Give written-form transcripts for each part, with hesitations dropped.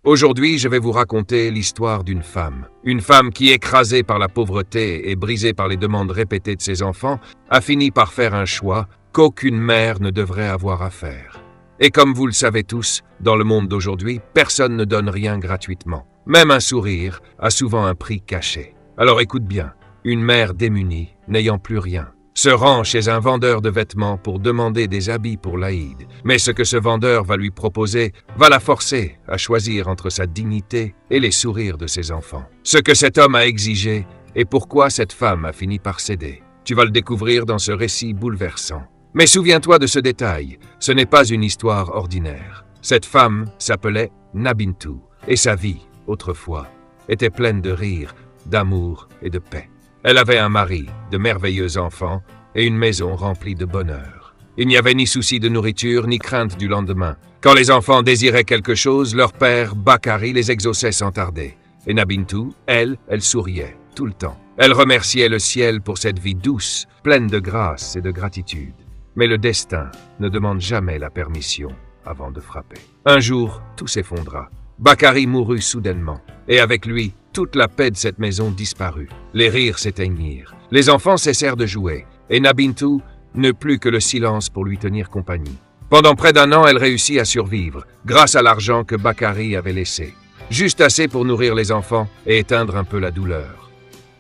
Aujourd'hui, je vais vous raconter l'histoire d'une femme. Une femme qui, écrasée par la pauvreté et brisée par les demandes répétées de ses enfants, a fini par faire un choix qu'aucune mère ne devrait avoir à faire. Et comme vous le savez tous, dans le monde d'aujourd'hui, personne ne donne rien gratuitement. Même un sourire a souvent un prix caché. Alors écoute bien, une mère démunie, n'ayant plus rien, se rend chez un vendeur de vêtements pour demander des habits pour l'Aïd. Mais ce que ce vendeur va lui proposer va la forcer à choisir entre sa dignité et les sourires de ses enfants. Ce que cet homme a exigé et pourquoi cette femme a fini par céder. Tu vas le découvrir dans ce récit bouleversant. Mais souviens-toi de ce détail, ce n'est pas une histoire ordinaire. Cette femme s'appelait Nabintou et sa vie, autrefois, était pleine de rire, d'amour et de paix. Elle avait un mari, de merveilleux enfants et une maison remplie de bonheur. Il n'y avait ni souci de nourriture ni crainte du lendemain. Quand les enfants désiraient quelque chose, leur père, Bakari, les exauçait sans tarder. Et Nabintou, elle souriait tout le temps. Elle remerciait le ciel pour cette vie douce, pleine de grâce et de gratitude. Mais le destin ne demande jamais la permission avant de frapper. Un jour, tout s'effondra. Bakari mourut soudainement, et avec lui, toute la paix de cette maison disparut. Les rires s'éteignirent, les enfants cessèrent de jouer, et Nabintou n'eut plus que le silence pour lui tenir compagnie. Pendant près d'un an, elle réussit à survivre, grâce à l'argent que Bakari avait laissé. Juste assez pour nourrir les enfants et éteindre un peu la douleur.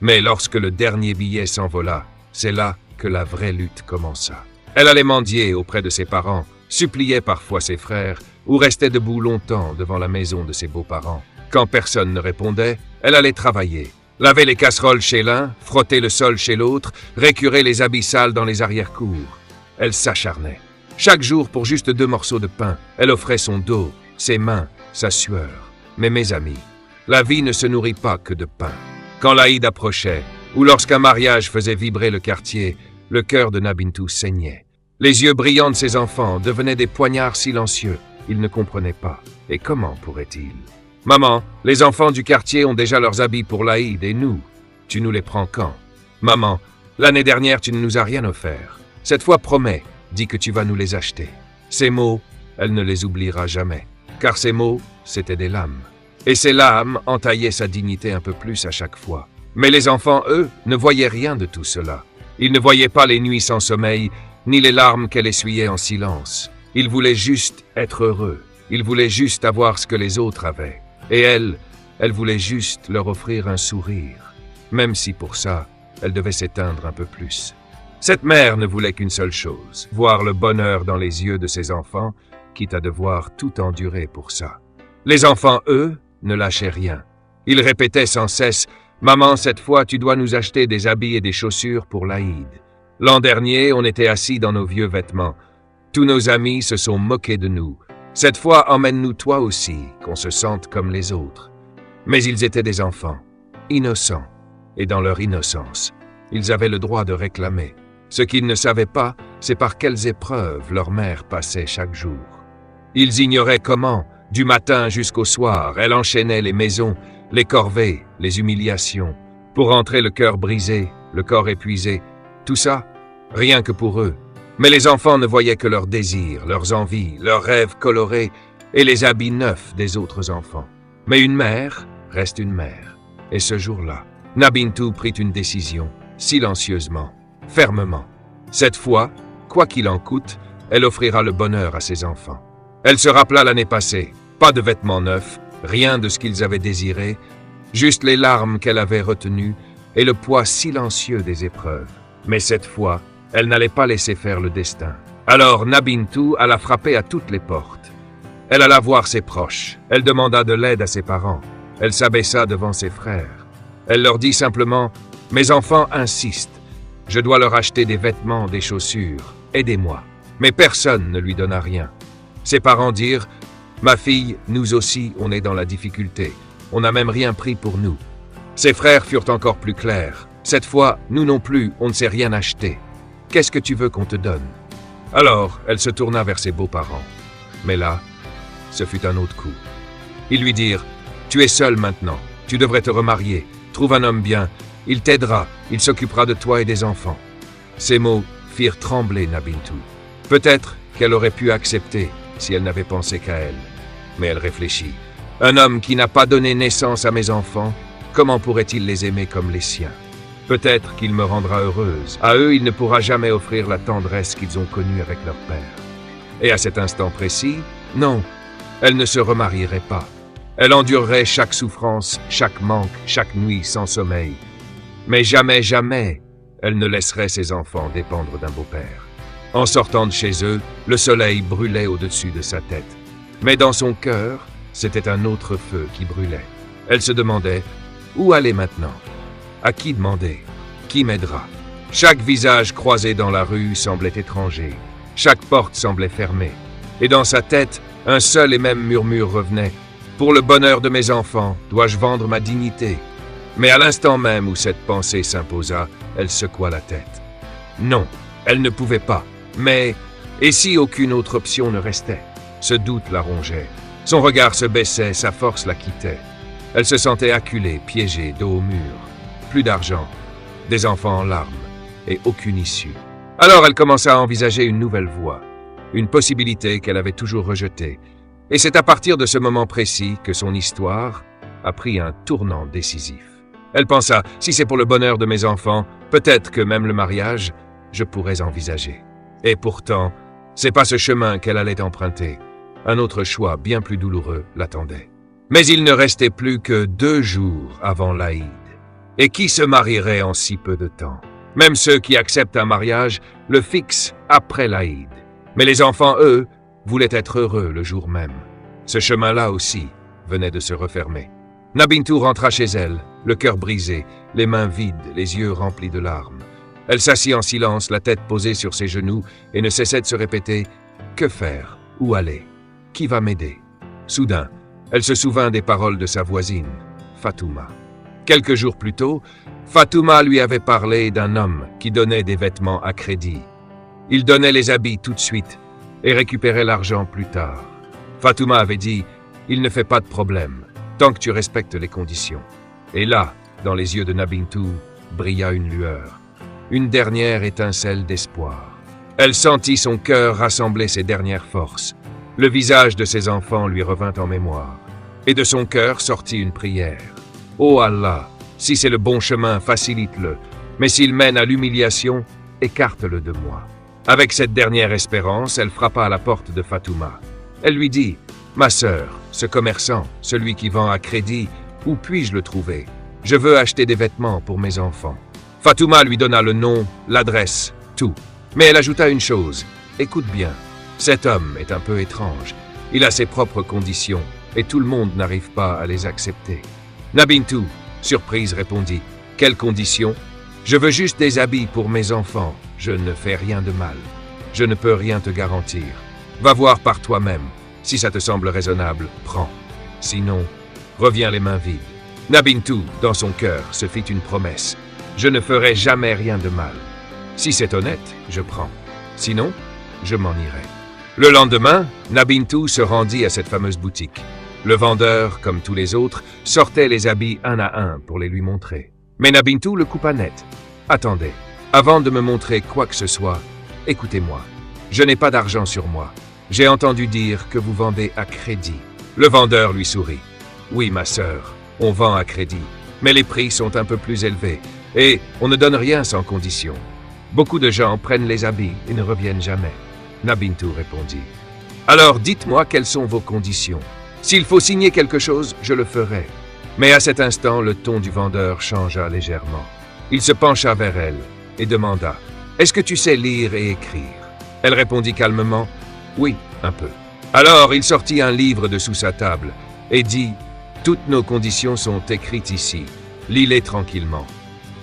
Mais lorsque le dernier billet s'envola, c'est là que la vraie lutte commença. Elle allait mendier auprès de ses parents, suppliait parfois ses frères, ou restait debout longtemps devant la maison de ses beaux-parents. Quand personne ne répondait, elle allait travailler. Laver les casseroles chez l'un, frotter le sol chez l'autre, récurer les habits sales dans les arrière-cours. Elle s'acharnait. Chaque jour, pour juste 2 morceaux de pain, elle offrait son dos, ses mains, sa sueur. Mais mes amis, la vie ne se nourrit pas que de pain. Quand l'Aïd approchait, ou lorsqu'un mariage faisait vibrer le quartier, le cœur de Nabintou saignait. Les yeux brillants de ses enfants devenaient des poignards silencieux. Ils ne comprenaient pas. Et comment pourraient-ils? Maman, les enfants du quartier ont déjà leurs habits pour l'Aïd et nous, tu nous les prends quand? Maman, l'année dernière tu ne nous as rien offert. Cette fois promets, dis que tu vas nous les acheter. Ces mots, elle ne les oubliera jamais. Car ces mots, c'étaient des lames. Et ces lames entaillaient sa dignité un peu plus à chaque fois. Mais les enfants, eux, ne voyaient rien de tout cela. Ils ne voyaient pas les nuits sans sommeil, ni les larmes qu'elle essuyait en silence. Ils voulaient juste être heureux. Ils voulaient juste avoir ce que les autres avaient. Et elle voulait juste leur offrir un sourire, même si pour ça, elle devait s'éteindre un peu plus. Cette mère ne voulait qu'une seule chose, voir le bonheur dans les yeux de ses enfants, quitte à devoir tout endurer pour ça. Les enfants, eux, ne lâchaient rien. Ils répétaient sans cesse « Maman, cette fois, tu dois nous acheter des habits et des chaussures pour l'Aïd. » L'an dernier, on était assis dans nos vieux vêtements. Tous nos amis se sont moqués de nous. Cette fois, emmène-nous toi aussi, qu'on se sente comme les autres. Mais ils étaient des enfants, innocents, et dans leur innocence, ils avaient le droit de réclamer. Ce qu'ils ne savaient pas, c'est par quelles épreuves leur mère passait chaque jour. Ils ignoraient comment, du matin jusqu'au soir, elle enchaînait les maisons, les corvées, les humiliations, pour rentrer le cœur brisé, le corps épuisé. Tout ça, rien que pour eux. Mais les enfants ne voyaient que leurs désirs, leurs envies, leurs rêves colorés et les habits neufs des autres enfants. Mais une mère reste une mère. Et ce jour-là, Nabintou prit une décision, silencieusement, fermement. Cette fois, quoi qu'il en coûte, elle offrira le bonheur à ses enfants. Elle se rappela l'année passée, pas de vêtements neufs, rien de ce qu'ils avaient désiré, juste les larmes qu'elle avait retenues et le poids silencieux des épreuves. Mais cette fois, elle n'allait pas laisser faire le destin. Alors Nabintou alla frapper à toutes les portes. Elle alla voir ses proches. Elle demanda de l'aide à ses parents. Elle s'abaissa devant ses frères. Elle leur dit simplement « Mes enfants insistent. Je dois leur acheter des vêtements, des chaussures. Aidez-moi. » Mais personne ne lui donna rien. Ses parents dirent « Ma fille, nous aussi, on est dans la difficulté. On n'a même rien pris pour nous. » Ses frères furent encore plus clairs. Cette fois, nous non plus, on ne s'est rien acheté. Qu'est-ce que tu veux qu'on te donne? Alors, elle se tourna vers ses beaux-parents. Mais là, ce fut un autre coup. Ils lui dirent « Tu es seul maintenant, tu devrais te remarier, trouve un homme bien, il t'aidera, il s'occupera de toi et des enfants. » Ces mots firent trembler Nabintou. Peut-être qu'elle aurait pu accepter si elle n'avait pensé qu'à elle. Mais elle réfléchit. Un homme qui n'a pas donné naissance à mes enfants, comment pourrait-il les aimer comme les siens? Peut-être qu'il me rendra heureuse. À eux, il ne pourra jamais offrir la tendresse qu'ils ont connue avec leur père. Et à cet instant précis, non, elle ne se remarierait pas. Elle endurerait chaque souffrance, chaque manque, chaque nuit sans sommeil. Mais jamais, jamais, elle ne laisserait ses enfants dépendre d'un beau-père. En sortant de chez eux, le soleil brûlait au-dessus de sa tête. Mais dans son cœur, c'était un autre feu qui brûlait. Elle se demandait, où aller maintenant? À qui demander? Qui m'aidera? Chaque visage croisé dans la rue semblait étranger. Chaque porte semblait fermée. Et dans sa tête, un seul et même murmure revenait. Pour le bonheur de mes enfants, dois-je vendre ma dignité? Mais à l'instant même où cette pensée s'imposa, elle secoua la tête. Non, elle ne pouvait pas. Mais, et si aucune autre option ne restait? Ce doute la rongeait. Son regard se baissait, sa force la quittait. Elle se sentait acculée, piégée, dos au mur. Plus d'argent, des enfants en larmes, et aucune issue. Alors elle commença à envisager une nouvelle voie, une possibilité qu'elle avait toujours rejetée. Et c'est à partir de ce moment précis que son histoire a pris un tournant décisif. Elle pensa, si c'est pour le bonheur de mes enfants, peut-être que même le mariage, je pourrais envisager. Et pourtant, c'est pas ce chemin qu'elle allait emprunter. Un autre choix bien plus douloureux l'attendait. Mais il ne restait plus que 2 jours avant l'Aïd. Et qui se marierait en si peu de temps? Même ceux qui acceptent un mariage le fixent après l'Aïd. Mais les enfants, eux, voulaient être heureux le jour même. Ce chemin-là aussi venait de se refermer. Nabintou rentra chez elle, le cœur brisé, les mains vides, les yeux remplis de larmes. Elle s'assit en silence, la tête posée sur ses genoux, et ne cessait de se répéter « Que faire? Où aller? Qui va m'aider ?» Soudain, elle se souvint des paroles de sa voisine, Fatouma. Quelques jours plus tôt, Fatouma lui avait parlé d'un homme qui donnait des vêtements à crédit. Il donnait les habits tout de suite et récupérait l'argent plus tard. Fatouma avait dit « Il ne fait pas de problème, tant que tu respectes les conditions. » Et là, dans les yeux de Nabintou, brilla une lueur, une dernière étincelle d'espoir. Elle sentit son cœur rassembler ses dernières forces. Le visage de ses enfants lui revint en mémoire. Et de son cœur sortit une prière. « Ô Allah, si c'est le bon chemin, facilite-le, mais s'il mène à l'humiliation, écarte-le de moi. » Avec cette dernière espérance, elle frappa à la porte de Fatouma. Elle lui dit « Ma sœur, ce commerçant, celui qui vend à crédit, où puis-je le trouver? Je veux acheter des vêtements pour mes enfants. » Fatouma lui donna le nom, l'adresse, tout. Mais elle ajouta une chose « Écoute bien, cet homme est un peu étrange. Il a ses propres conditions et tout le monde n'arrive pas à les accepter. » Nabintou, surprise, répondit « Quelles conditions? Je veux juste des habits pour mes enfants. Je ne fais rien de mal. Je ne peux rien te garantir. Va voir par toi-même. Si ça te semble raisonnable, prends. Sinon, reviens les mains vides. » Nabintou, dans son cœur, se fit une promesse. « Je ne ferai jamais rien de mal. Si c'est honnête, je prends. Sinon, je m'en irai. » Le lendemain, Nabintou se rendit à cette fameuse boutique. Le vendeur, comme tous les autres, sortait les habits un à un pour les lui montrer. Mais Nabintou le coupa net. « Attendez, avant de me montrer quoi que ce soit, écoutez-moi. Je n'ai pas d'argent sur moi. J'ai entendu dire que vous vendez à crédit. » Le vendeur lui sourit. « Oui, ma sœur, on vend à crédit, mais les prix sont un peu plus élevés et on ne donne rien sans condition. Beaucoup de gens prennent les habits et ne reviennent jamais. » Nabintou répondit. « Alors dites-moi quelles sont vos conditions. S'il faut signer quelque chose, je le ferai. » Mais à cet instant, le ton du vendeur changea légèrement. Il se pencha vers elle et demanda « Est-ce que tu sais lire et écrire ?» Elle répondit calmement « Oui, un peu. » Alors il sortit un livre de sous sa table et dit « Toutes nos conditions sont écrites ici. Lis-les tranquillement.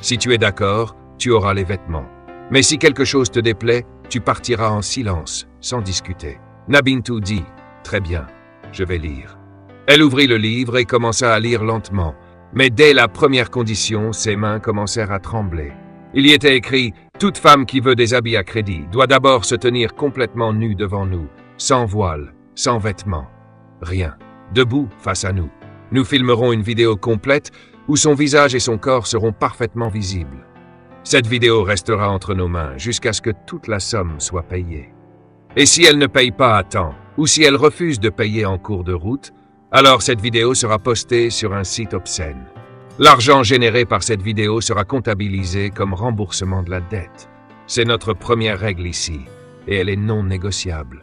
Si tu es d'accord, tu auras les vêtements. Mais si quelque chose te déplaît, tu partiras en silence, sans discuter. » Nabintou dit « Très bien, je vais lire. » Elle ouvrit le livre et commença à lire lentement. Mais dès la première condition, ses mains commencèrent à trembler. Il y était écrit « Toute femme qui veut des habits à crédit doit d'abord se tenir complètement nue devant nous, sans voile, sans vêtements. Rien. Debout face à nous. Nous filmerons une vidéo complète où son visage et son corps seront parfaitement visibles. Cette vidéo restera entre nos mains jusqu'à ce que toute la somme soit payée. Et si elle ne paye pas à temps, ou si elle refuse de payer en cours de route, Alors cette vidéo sera postée sur un site obscène. L'argent généré par cette vidéo sera comptabilisé comme remboursement de la dette. C'est notre première règle ici, et elle est non négociable.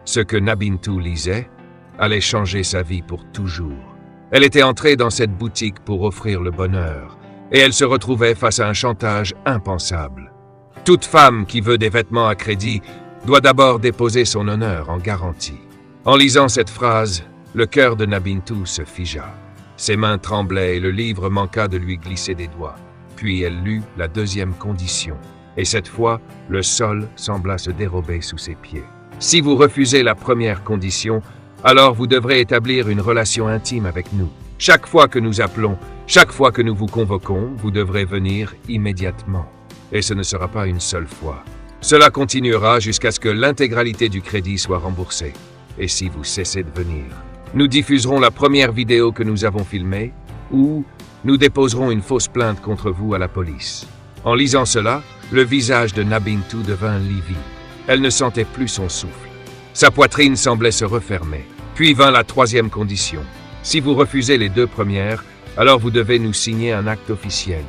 Ce que Nabintu lisait allait changer sa vie pour toujours. Elle était entrée dans cette boutique pour offrir le bonheur, et elle se retrouvait face à un chantage impensable. Toute femme qui veut des vêtements à crédit doit d'abord déposer son honneur en garantie. En lisant cette phrase, le cœur de Nabintu se figea. Ses mains tremblaient et le livre manqua de lui glisser des doigts. Puis elle lut la deuxième condition, et cette fois, le sol sembla se dérober sous ses pieds. Si vous refusez la première condition, alors vous devrez établir une relation intime avec nous. Chaque fois que nous appelons, chaque fois que nous vous convoquons, vous devrez venir immédiatement. Et ce ne sera pas une seule fois. Cela continuera jusqu'à ce que l'intégralité du crédit soit remboursée. Et si vous cessez de venir, nous diffuserons la première vidéo que nous avons filmée ou nous déposerons une fausse plainte contre vous à la police. En lisant cela, le visage de Nabintu devint livide. Elle ne sentait plus son souffle. Sa poitrine semblait se refermer. Puis vint la troisième condition. Si vous refusez les deux premières, alors vous devez nous signer un acte officiel.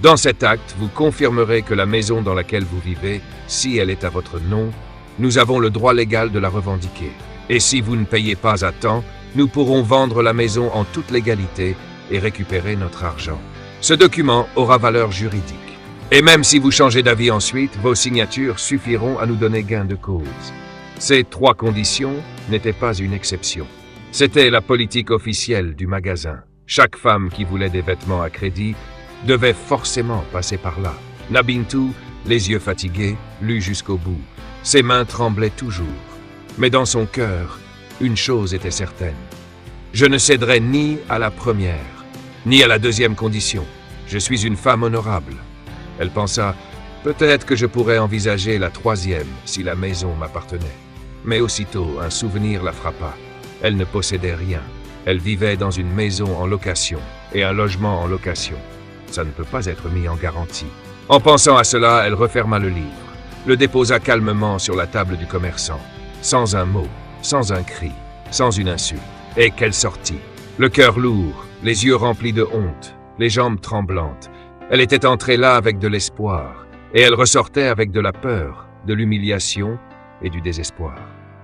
Dans cet acte, vous confirmerez que la maison dans laquelle vous vivez, si elle est à votre nom, nous avons le droit légal de la revendiquer. Et si vous ne payez pas à temps, nous pourrons vendre la maison en toute légalité et récupérer notre argent. Ce document aura valeur juridique. Et même si vous changez d'avis ensuite, vos signatures suffiront à nous donner gain de cause. Ces trois conditions n'étaient pas une exception. C'était la politique officielle du magasin. Chaque femme qui voulait des vêtements à crédit devait forcément passer par là. Nabintu, les yeux fatigués, lut jusqu'au bout. Ses mains tremblaient toujours. Mais dans son cœur, une chose était certaine. Je ne céderai ni à la première, ni à la deuxième condition. Je suis une femme honorable. Elle pensa, peut-être que je pourrais envisager la troisième si la maison m'appartenait. Mais aussitôt, un souvenir la frappa. Elle ne possédait rien. Elle vivait dans une maison en location et un logement en location. Ça ne peut pas être mis en garantie. En pensant à cela, elle referma le livre, le déposa calmement sur la table du commerçant, sans un mot, sans un cri, sans une insulte. Et qu'elle sortit, le cœur lourd, les yeux remplis de honte, les jambes tremblantes. Elle était entrée là avec de l'espoir, et elle ressortait avec de la peur, de l'humiliation et du désespoir.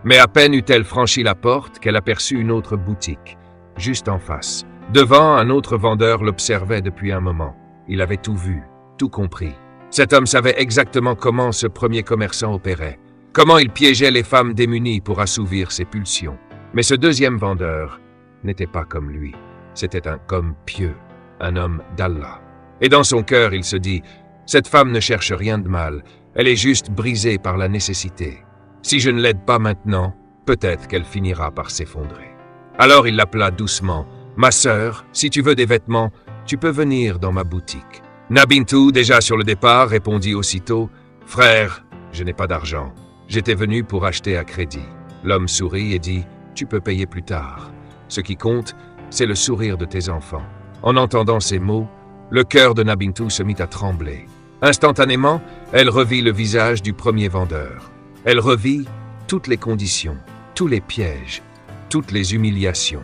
Mais à peine eut-elle franchi la porte qu'elle aperçut une autre boutique, juste en face. Devant, un autre vendeur l'observait depuis un moment. Il avait tout vu, tout compris. Cet homme savait exactement comment ce premier commerçant opérait, comment il piégeait les femmes démunies pour assouvir ses pulsions. Mais ce deuxième vendeur n'était pas comme lui. C'était un homme pieux, un homme d'Allah. Et dans son cœur, il se dit, cette femme ne cherche rien de mal, elle est juste brisée par la nécessité. Si je ne l'aide pas maintenant, peut-être qu'elle finira par s'effondrer. Alors il l'appela doucement. Ma sœur, si tu veux des vêtements, tu peux venir dans ma boutique. Nabintu, déjà sur le départ, répondit aussitôt, frère, je n'ai pas d'argent. J'étais venu pour acheter à crédit. L'homme sourit et dit, tu peux payer plus tard. Ce qui compte, c'est le sourire de tes enfants. En entendant ces mots, le cœur de Nabintu se mit à trembler. Instantanément, elle revit le visage du premier vendeur. Elle revit toutes les conditions, tous les pièges, toutes les humiliations.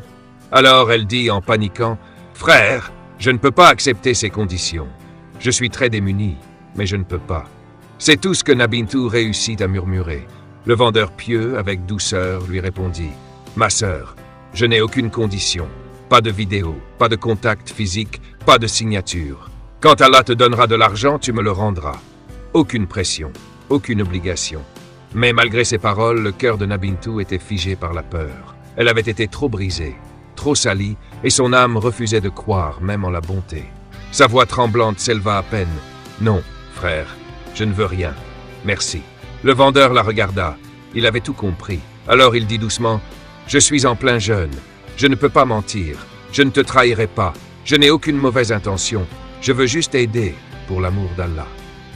Alors elle dit en paniquant, « Frère, je ne peux pas accepter ces conditions. Je suis très démuni, mais je ne peux pas. » C'est tout ce que Nabintu réussit à murmurer. Le vendeur pieux, avec douceur, lui répondit, « Ma sœur, je n'ai aucune condition. Pas de vidéo, pas de contact physique, pas de signature. Quand Allah te donnera de l'argent, tu me le rendras. Aucune pression, aucune obligation. » Mais malgré ces paroles, le cœur de Nabintu était figé par la peur. Elle avait été trop brisée, trop salie, et son âme refusait de croire, même en la bonté. Sa voix tremblante s'éleva à peine. « Non, frère, je ne veux rien. Merci. » Le vendeur la regarda. Il avait tout compris. Alors il dit doucement, « Je suis en plein jeûne. Je ne peux pas mentir. Je ne te trahirai pas. Je n'ai aucune mauvaise intention. Je veux juste aider, pour l'amour d'Allah. »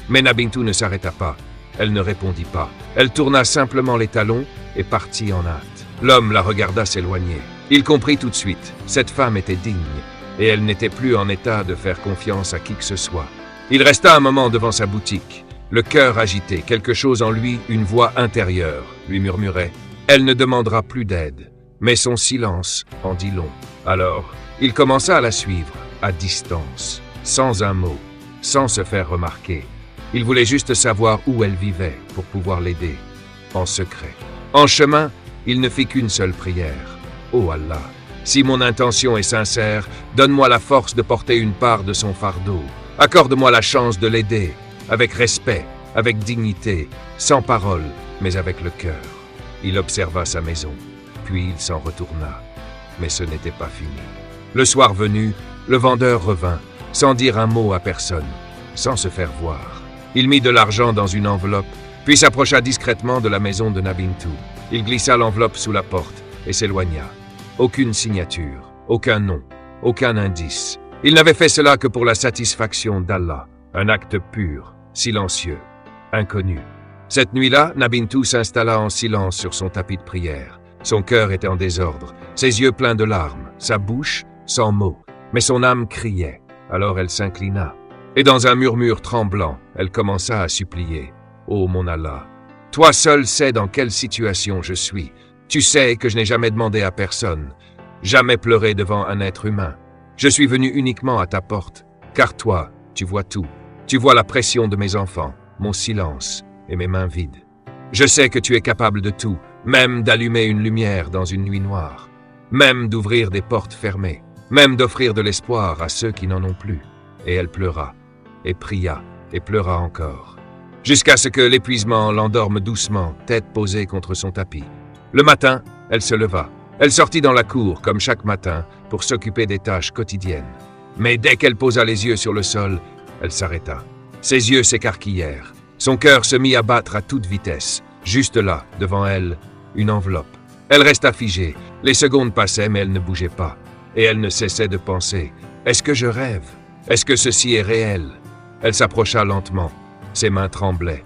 Mais Nabintu ne s'arrêta pas. Elle ne répondit pas. Elle tourna simplement les talons et partit en hâte. L'homme la regarda s'éloigner. Il comprit tout de suite. Cette femme était digne, et elle n'était plus en état de faire confiance à qui que ce soit. Il resta un moment devant sa boutique, le cœur agité, quelque chose en lui, une voix intérieure, lui murmurait « Elle ne demandera plus d'aide. mais son silence en dit long. Alors, il commença à la suivre, à distance, sans un mot, sans se faire remarquer. Il voulait juste savoir où elle vivait pour pouvoir l'aider, en secret. En chemin, il ne fit qu'une seule prière. « Oh Allah, si mon intention est sincère, donne-moi la force de porter une part de son fardeau. Accorde-moi la chance de l'aider, avec respect, avec dignité, sans parole, mais avec le cœur. » Il observa sa maison, puis il s'en retourna. Mais ce n'était pas fini. Le soir venu, le vendeur revint, sans dire un mot à personne, sans se faire voir. Il mit de l'argent dans une enveloppe, puis s'approcha discrètement de la maison de Nabintou. Il glissa l'enveloppe sous la porte et s'éloigna. Aucune signature, aucun nom, aucun indice. Il n'avait fait cela que pour la satisfaction d'Allah, un acte pur, silencieux, inconnu. Cette nuit-là, Nabintou s'installa en silence sur son tapis de prière. Son cœur était en désordre, ses yeux pleins de larmes, sa bouche sans mots, mais son âme criait. Alors elle s'inclina, et dans un murmure tremblant, elle commença à supplier. « Ô mon Allah, toi seul sais dans quelle situation je suis. Tu sais que je n'ai jamais demandé à personne, jamais pleuré devant un être humain. Je suis venu uniquement à ta porte, car toi, tu vois tout. Tu vois la pression de mes enfants, mon silence et mes mains vides. Je sais que tu es capable de tout, même d'allumer une lumière dans une nuit noire, même d'ouvrir des portes fermées, même d'offrir de l'espoir à ceux qui n'en ont plus. » Et elle pleura, et pria, et pleura encore, jusqu'à ce que l'épuisement l'endorme doucement, tête posée contre son tapis. Le matin, elle se leva. Elle sortit dans la cour, comme chaque matin, pour s'occuper des tâches quotidiennes. Mais dès qu'elle posa les yeux sur le sol, elle s'arrêta. Ses yeux s'écarquillèrent. Son cœur se mit à battre à toute vitesse. Juste là, devant elle, une enveloppe. Elle resta figée. Les secondes passaient, mais elle ne bougeait pas. Et elle ne cessait de penser. « Est-ce que je rêve? Est-ce que ceci est réel ?» Elle s'approcha lentement. Ses mains tremblaient.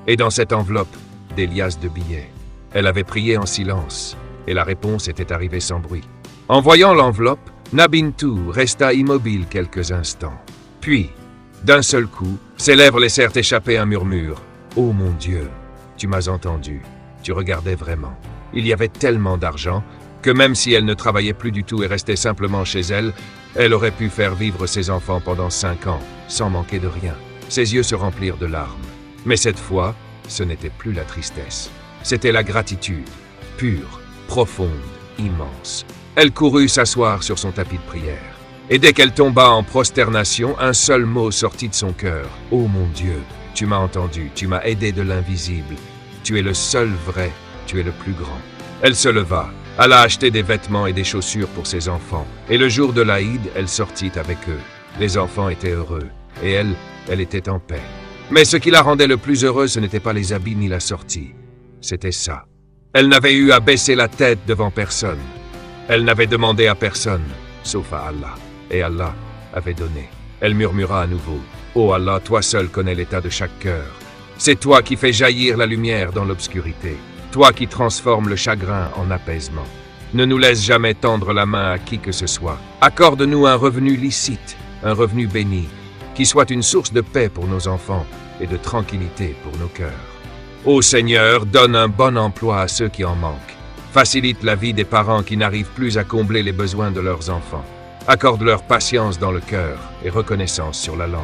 Et dans cette enveloppe, des liasses de billets. Elle avait prié en silence, et la réponse était arrivée sans bruit. En voyant l'enveloppe, Nabintou resta immobile quelques instants. Puis, d'un seul coup, ses lèvres laissèrent échapper un murmure. « Oh mon Dieu, tu m'as entendu, tu regardais vraiment. » Il y avait tellement d'argent que même si elle ne travaillait plus du tout et restait simplement chez elle, elle aurait pu faire vivre ses enfants pendant 5 ans, sans manquer de rien. Ses yeux se remplirent de larmes. Mais cette fois, ce n'était plus la tristesse. C'était la gratitude, pure, profonde, immense. Elle courut s'asseoir sur son tapis de prière. Et dès qu'elle tomba en prosternation, un seul mot sortit de son cœur. « Oh mon Dieu, tu m'as entendu, tu m'as aidé de l'invisible. Tu es le seul vrai, tu es le plus grand. » Elle se leva, alla acheter des vêtements et des chaussures pour ses enfants. Et le jour de l'Aïd, elle sortit avec eux. Les enfants étaient heureux, et elle était en paix. Mais ce qui la rendait le plus heureuse, ce n'était pas les habits ni la sortie. C'était ça. Elle n'avait eu à baisser la tête devant personne. Elle n'avait demandé à personne, sauf à Allah. Et Allah avait donné. Elle murmura à nouveau. « Oh Allah, toi seul connais l'état de chaque cœur. C'est toi qui fais jaillir la lumière dans l'obscurité. Toi qui transformes le chagrin en apaisement. Ne nous laisse jamais tendre la main à qui que ce soit. Accorde-nous un revenu licite, un revenu béni, qui soit une source de paix pour nos enfants et de tranquillité pour nos cœurs. Ô Seigneur, donne un bon emploi à ceux qui en manquent. Facilite la vie des parents qui n'arrivent plus à combler les besoins de leurs enfants. Accorde-leur patience dans le cœur et reconnaissance sur la langue.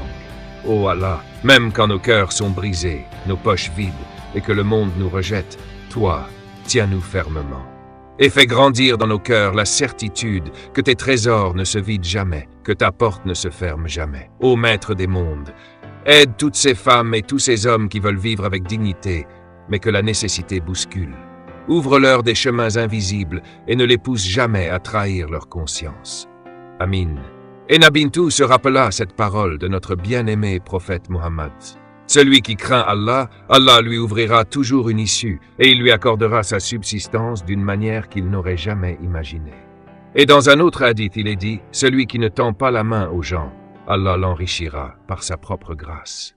Ô Allah, même quand nos cœurs sont brisés, nos poches vides et que le monde nous rejette, toi, tiens-nous fermement. Et fais grandir dans nos cœurs la certitude que tes trésors ne se vident jamais, que ta porte ne se ferme jamais. Ô Maître des mondes, aide toutes ces femmes et tous ces hommes qui veulent vivre avec dignité, mais que la nécessité bouscule. Ouvre-leur des chemins invisibles et ne les pousse jamais à trahir leur conscience. Amin. Et Nabintou se rappela cette parole de notre bien-aimé prophète Muhammad. Celui qui craint Allah, Allah lui ouvrira toujours une issue et il lui accordera sa subsistance d'une manière qu'il n'aurait jamais imaginée. Et dans un autre hadith, il est dit, celui qui ne tend pas la main aux gens, Allah l'enrichira par sa propre grâce.